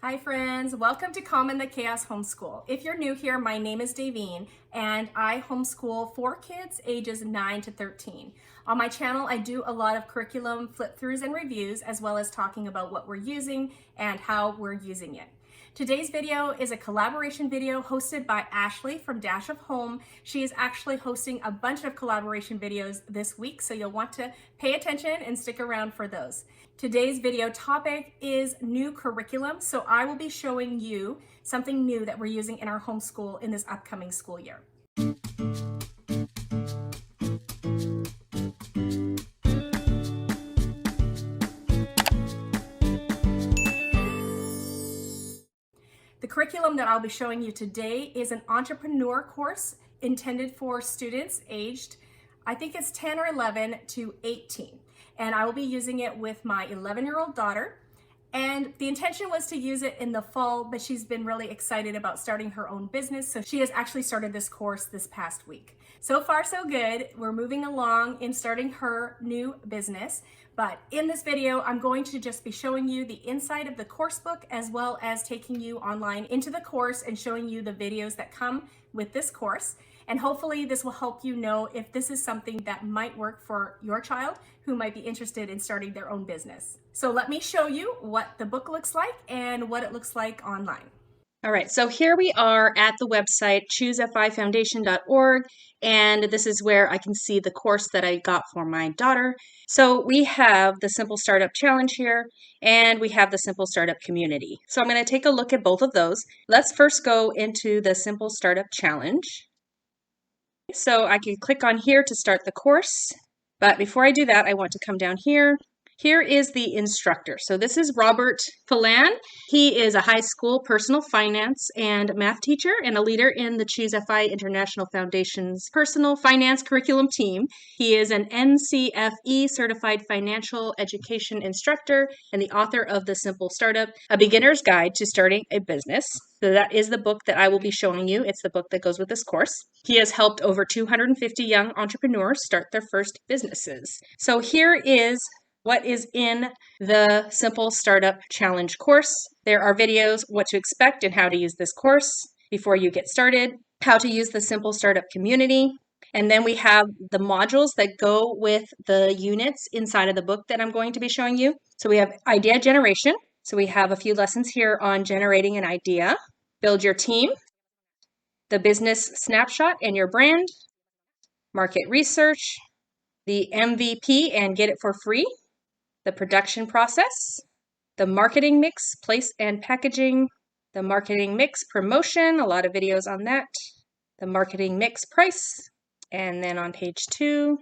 Hi friends, welcome to Calm in the Chaos Homeschool. If you're new here, my name is Davine and I homeschool 4 kids ages 9 to 13. On my channel, I do a lot of curriculum flip-throughs and reviews, as well as talking about what we're using and how we're using it. Today's video is a collaboration video hosted by Ashley from Dash of Home. She is actually hosting a bunch of collaboration videos this week, so you'll want to pay attention and stick around for those. Today's video topic is new curriculum, so I will be showing you something new that we're using in our homeschool in this upcoming school year. The curriculum that I'll be showing you today is an entrepreneur course intended for students aged, I think it's 10 or 11 to 18. And I will be using it with my 11-year-old daughter. And the intention was to use it in the fall, but she's been really excited about starting her own business. So she has actually started this course this past week. So far, so good. We're moving along in starting her new business. But in this video, I'm going to just be showing you the inside of the course book, as well as taking you online into the course and showing you the videos that come with this course. And hopefully this will help you know if this is something that might work for your child who might be interested in starting their own business. So let me show you what the book looks like and what it looks like online. All right, so here we are at the website choosefifoundation.org, and this is where I can see the course that I got for my daughter. So we have the Simple Startup Challenge here, and we have the Simple Startup Community. So I'm going to take a look at both of those. Let's first go into the Simple Startup Challenge. So I can click on here to start the course, but before I do that, I want to come down here. Here is the instructor. So this is Robert Phelan. He is a high school personal finance and math teacher and a leader in the Choose FI International Foundation's personal finance curriculum team. He is an NCFE certified financial education instructor and the author of The Simple Startup, A Beginner's Guide to Starting a Business. So that is the book that I will be showing you. It's the book that goes with this course. He has helped over 250 young entrepreneurs start their first businesses. So here is what is in the Simple Startup Challenge course. There are videos, what to expect and how to use this course before you get started, how to use the Simple Startup Community, and then we have the modules that go with the units inside of the book that I'm going to be showing you. So we have idea generation. So we have a few lessons here on generating an idea, build your team, the business snapshot and your brand, market research, the MVP and get it for free, the production process, the marketing mix, place and packaging, the marketing mix promotion, a lot of videos on that, the marketing mix price, and then on page 2,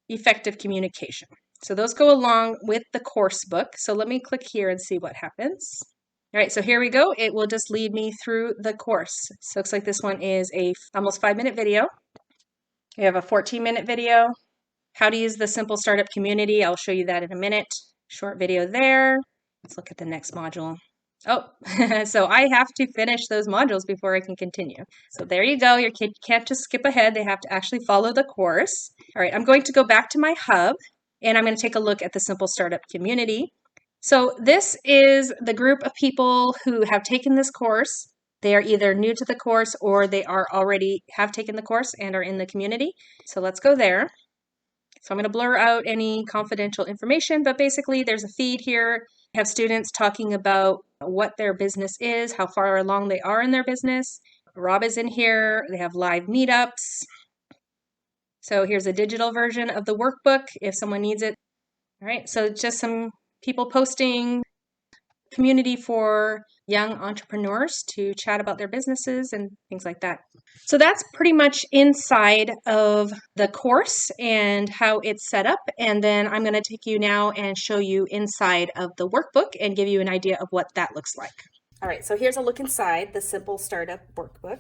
effective communication. So those go along with the course book. So let me click here and see what happens. All right, so here we go. It will just lead me through the course. So it looks like this one is a almost 5-minute video. We have a 14-minute video. How to use the Simple Startup Community. I'll show you that in a minute. Short video there. Let's look at the next module. Oh, so I have to finish those modules before I can continue. So there you go. Your kid can't just skip ahead. They have to actually follow the course. All right, I'm going to go back to my hub and I'm going to take a look at the Simple Startup Community. So this is the group of people who have taken this course. They are either new to the course or they are already have taken the course and are in the community. So let's go there. So I'm going to blur out any confidential information, but basically there's a feed here. I have students talking about what their business is, how far along they are in their business. Rob is in here. They have live meetups. So here's a digital version of the workbook if someone needs it. All right, so just some people posting, community for young entrepreneurs to chat about their businesses and things like that. So that's pretty much inside of the course and how it's set up. And then I'm going to take you now and show you inside of the workbook and give you an idea of what that looks like. All right, so here's a look inside the Simple Startup Workbook.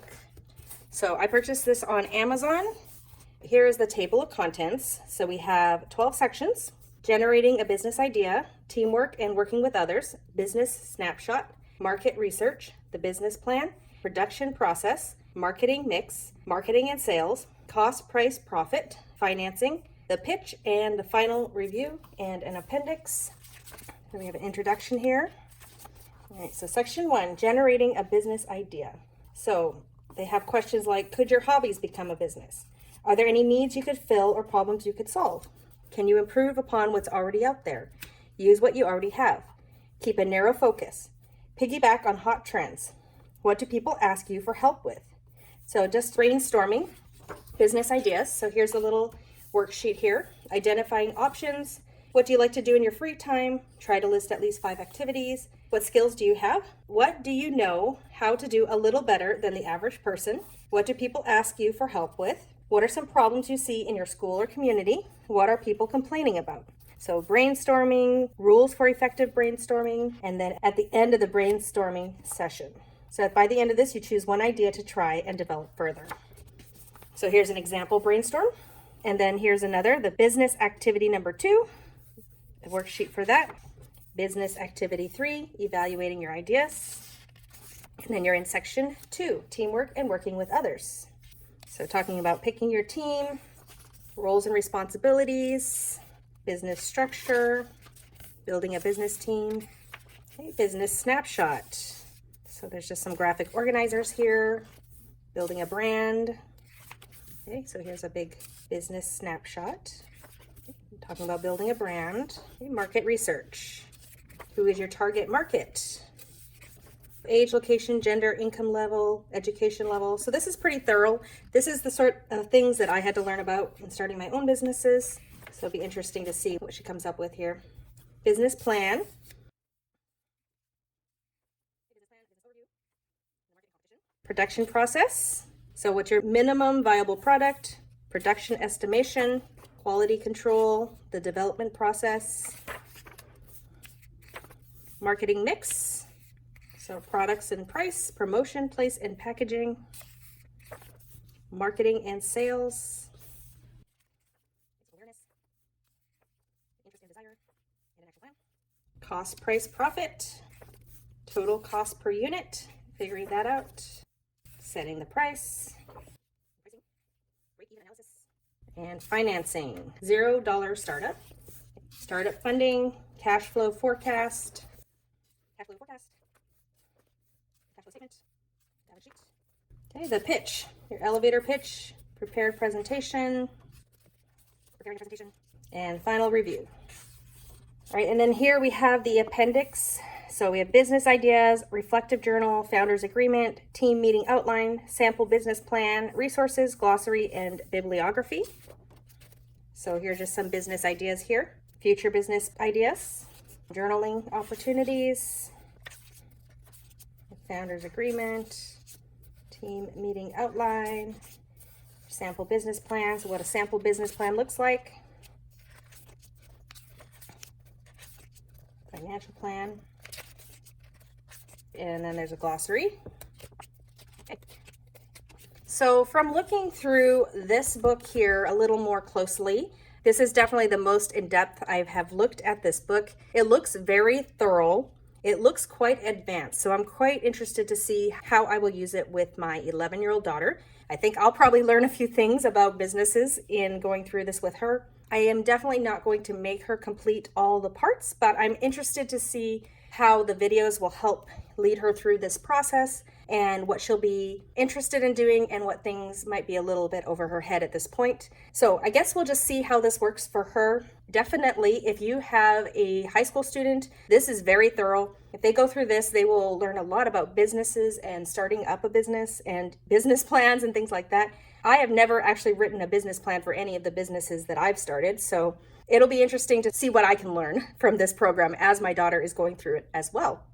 So I purchased this on Amazon. Here is the table of contents. So we have 12 sections: generating a business idea, teamwork and working with others, business snapshot, market research, the business plan, production process, marketing mix, marketing and sales, cost, price, profit, financing, the pitch, and the final review, and an appendix. Then we have an introduction here. All right, so section 1, generating a business idea. So they have questions like, could your hobbies become a business? Are there any needs you could fill or problems you could solve? Can you improve upon what's already out there? Use what you already have. Keep a narrow focus. Piggyback on hot trends. What do people ask you for help with? So just brainstorming business ideas. So here's a little worksheet here. Identifying options. What do you like to do in your free time? Try to list at least 5 activities. What skills do you have? What do you know how to do a little better than the average person? What do people ask you for help with? What are some problems you see in your school or community? What are people complaining about? So brainstorming, rules for effective brainstorming, and then at the end of the brainstorming session. So by the end of this, you choose one idea to try and develop further. So here's an example brainstorm. And then here's another, the business activity number 2, the worksheet for that. Business activity 3, evaluating your ideas. And then you're in section 2, teamwork and working with others. So talking about picking your team, roles and responsibilities, business structure, building a business team, okay, business snapshot. So there's just some graphic organizers here, building a brand. Okay, so here's a big business snapshot. Okay, talking about building a brand. Okay, market research. Who is your target market? Age, location, gender, income level, education level. So this is pretty thorough. This is the sort of things that I had to learn about in starting my own businesses. So it'll be interesting to see what she comes up with here. Business plan. Production process. So what's your minimum viable product? Production estimation, quality control, the development process. Marketing mix. So products and price, promotion, place, and packaging, marketing and sales, awareness, interest and desire, and an action plan. Cost, price, profit, total cost per unit, figuring that out, setting the price, pricing, break-even analysis, and financing. $0 startup, startup funding, cash flow forecast, statement, balance sheet. Okay, the pitch, your elevator pitch, preparing your presentation, and final review. All right, and then here we have the appendix. So we have business ideas, reflective journal, founder's agreement, team meeting outline, sample business plan, resources, glossary, and bibliography. So here's just some business ideas here. Future business ideas, journaling opportunities, founder's agreement, team meeting outline, sample business plan. So what a sample business plan looks like, financial plan, and then there's a glossary. Okay. So from looking through this book here a little more closely, this is definitely the most in-depth I have looked at this book. It looks very thorough. It looks quite advanced, so I'm quite interested to see how I will use it with my 11-year-old daughter. I think I'll probably learn a few things about businesses in going through this with her. I am definitely not going to make her complete all the parts, but I'm interested to see how the videos will help lead her through this process and what she'll be interested in doing and what things might be a little bit over her head at this point. So I guess we'll just see how this works for her. Definitely, if you have a high school student, this is very thorough. If they go through this, they will learn a lot about businesses and starting up a business and business plans and things like that. I have never actually written a business plan for any of the businesses that I've started, so it'll be interesting to see what I can learn from this program as my daughter is going through it as well.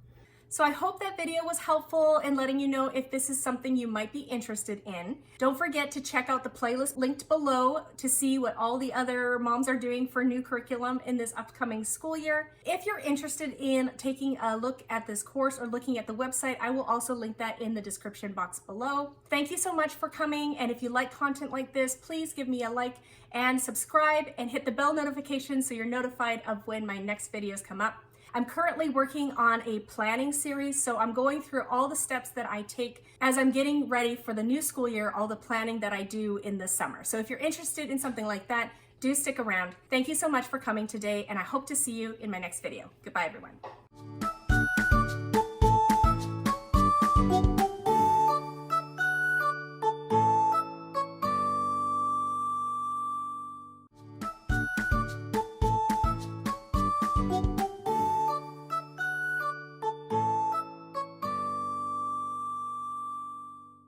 So I hope that video was helpful in letting you know if this is something you might be interested in. Don't forget to check out the playlist linked below to see what all the other moms are doing for new curriculum in this upcoming school year. If you're interested in taking a look at this course or looking at the website, I will also link that in the description box below. Thank you so much for coming, and if you like content like this, please give me a like and subscribe and hit the bell notification so you're notified of when my next videos come up. I'm currently working on a planning series, so I'm going through all the steps that I take as I'm getting ready for the new school year, all the planning that I do in the summer. So if you're interested in something like that, do stick around. Thank you so much for coming today, and I hope to see you in my next video. Goodbye, everyone.